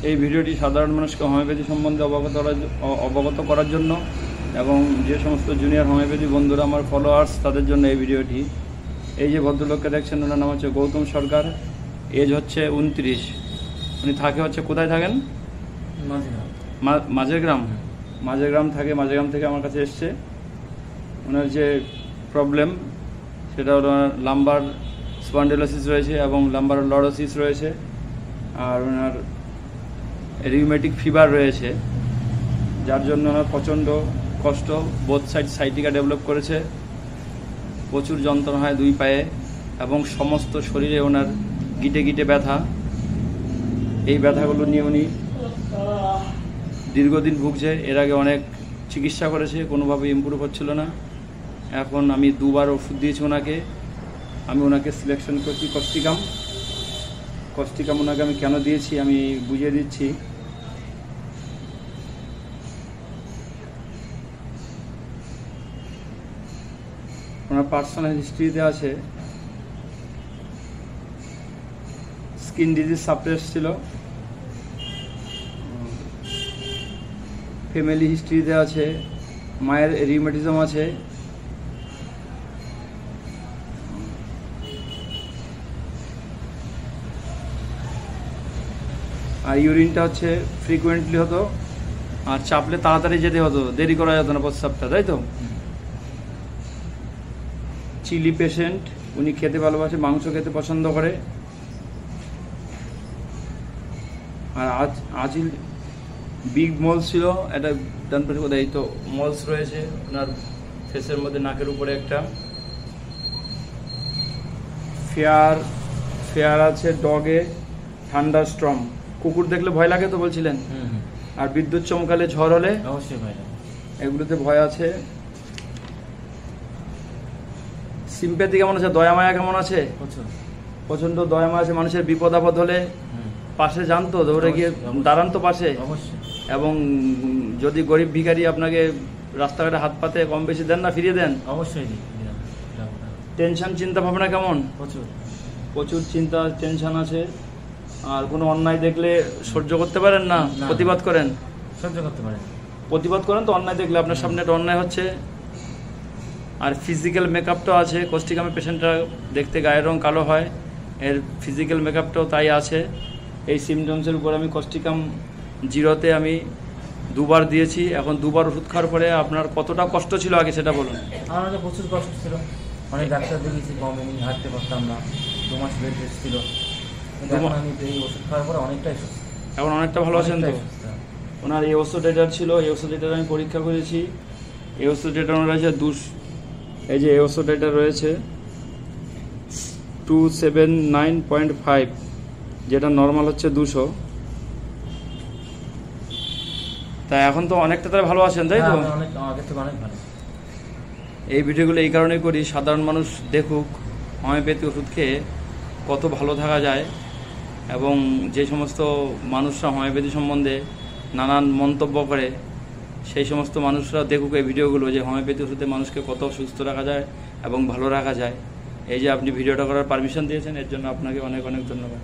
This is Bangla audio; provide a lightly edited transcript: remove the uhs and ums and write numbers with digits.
এই ভিডিওটি সাধারণ মানুষকে হোমিওপ্যাথি সম্বন্ধে অবগত করার জন্য এবং যে সমস্ত জুনিয়র হোমিওপ্যাথি বন্ধুরা আমার ফলোয়ার্স তাদের জন্য এই ভিডিওটি। এই যে ভদ্রলোককে দেখছেন, ওনার নাম হচ্ছে গৌতম সরকার, এজ হচ্ছে 29। উনি থাকে হচ্ছে, কোথায় থাকেন? মাঝের গ্রাম থাকে। মাঝের গ্রাম থেকে আমার কাছে এসছে। ওনার যে প্রবলেম সেটা হলো লাম্বার স্পন্ডিলোসিস রয়েছে এবং লাম্বার লরোসিস রয়েছে, আর ওনার রিউমেটিক ফিভার রয়েছে, যার জন্য ওনার প্রচণ্ড কষ্ট, বোথ সাইড সাইটিকা ডেভেলপ করেছে, প্রচুর যন্ত্রণা হয় দুই পায়ে এবং সমস্ত শরীরে ওনার গিটে গিটে ব্যথা। এই ব্যথাগুলো নিয়ে উনি দীর্ঘদিন ভুগছে। এর আগে অনেক চিকিৎসা করেছে, কোনোভাবে ইমপ্রুভ হচ্ছিল না। এখন আমি 2বার ওষুধ দিয়েছি ওনাকে। আমি ওনাকে সিলেকশন করছি কস্টিকাম ওনাকে আমি কেন দিয়েছি আমি বুঝিয়ে দিচ্ছি। ওনার পার্সোনাল হিস্ট্রিতে আছে স্কিন ডিজিজ সাপ্রেস ছিল, ফ্যামিলি হিস্ট্রিতে আছে মায়ের রিউমেটিজম আছে, আর ইউরিনটা হচ্ছে ফ্রিকুয়েন্টলি হতো, আর চাপলে তাড়াতাড়ি যেতে হতো, দেরি করা যেত না প্রস্রাবটা, তাই তো? চিলি পেশেন্ট, উনি খেতে ভালোবাসে, মাংস খেতে পছন্দ করে। আর আজিল বিগ মলস ছিল, এটা ডান পাশে কোথায়, এই তো মলস রয়েছে ওনার ফেসের মধ্যে, নাকের উপরে একটা। ফেয়ার আছে ডগে, থান্ডার স্টর্ম, কুকুর দেখলে ভয় লাগে তো বলছিলেন, আর বিদ্যুৎ চমকালে, ঝড় হলে অবশ্যই ভয় লাগে, এগুলোতে ভয় আছে। সিম্প্যাথি কেমন আছে? দয়া মায়া কেমন আছে? প্রচন্ড দয়া মায়া আছে। মানুষের বিপদ আপদ হলে পাশে যান তো, দৌড়ে গিয়ে দাঁড়ান তো পাশে। এবং যদি গরিব ভিখারি আপনাকে রাস্তাঘাটে হাত পাতে কম বেশি দেন না, ফিরিয়ে দেন? অবশ্যই। টেনশন, চিন্তা ভাবনা কেমন? প্রচুর চিন্তা টেনশন আছে। আর কোনো অন্যায় দেখলে সহ্য করতে পারেন না? প্রতিবাদ করেন? সহ্য করতে পারেন। প্রতিবাদ করেন তো অন্যায় দেখলে? আপনার সামনে একটা অন্যায় হচ্ছে। আর ফিজিক্যাল মেকআপটাও আছে। কস্টিকামের পেশেন্টরা দেখতে গায়ের রং কালো হয়, এর ফিজিক্যাল মেকআপটাও তাই আছে। এই সিমটমসের উপর আমি কস্টিকাম 0তে আমি 2বার দিয়েছি। এখন 2বার ওষুধ খাওয়ার পরে আপনার কতটা কষ্ট ছিল আগে সেটা বলুন। আমার তো প্রচুর কষ্ট ছিল, অনেক ডাক্তার দেখিয়েছি, কমেনি, হাঁটতে পারতাম না, 2 মাস বেড রেস্ট ছিল। আমি এই ওষুধ খাওয়ার পরে অনেকটাই সুস্থ, এখন অনেকটা ভালো আছেন তো? ওনার এই ওসোডেটার ছিল, এই ওসোডেটার আমি পরীক্ষা করেছি। এই ওসোডেটার ওনার আছে এই যে এই ওসোডেটার রয়েছে 279.5, যেটা নর্মাল হচ্ছে 200। তা এখন তো অনেকটা তারা ভালো আছেন, তাই তো? এই ভিডিওগুলো এই কারণেই করি, সাধারণ মানুষ দেখুক হোমিওপ্যাথি ওষুধ খেয়ে কত ভালো থাকা যায়, এবং যে সমস্ত মানুষরা হোমিওপ্যাথি সম্বন্ধে নানান মন্তব্য করে সেই সমস্ত মানুষরা দেখুক এই ভিডিওগুলো, যে হোমিওপ্যাথি ওষুধে মানুষকে কত সুস্থ রাখা যায় এবং ভালো রাখা যায়। এই যে আপনি ভিডিওটা করার পারমিশন দিয়েছেন, এর জন্য আপনাকে অনেক অনেক ধন্যবাদ।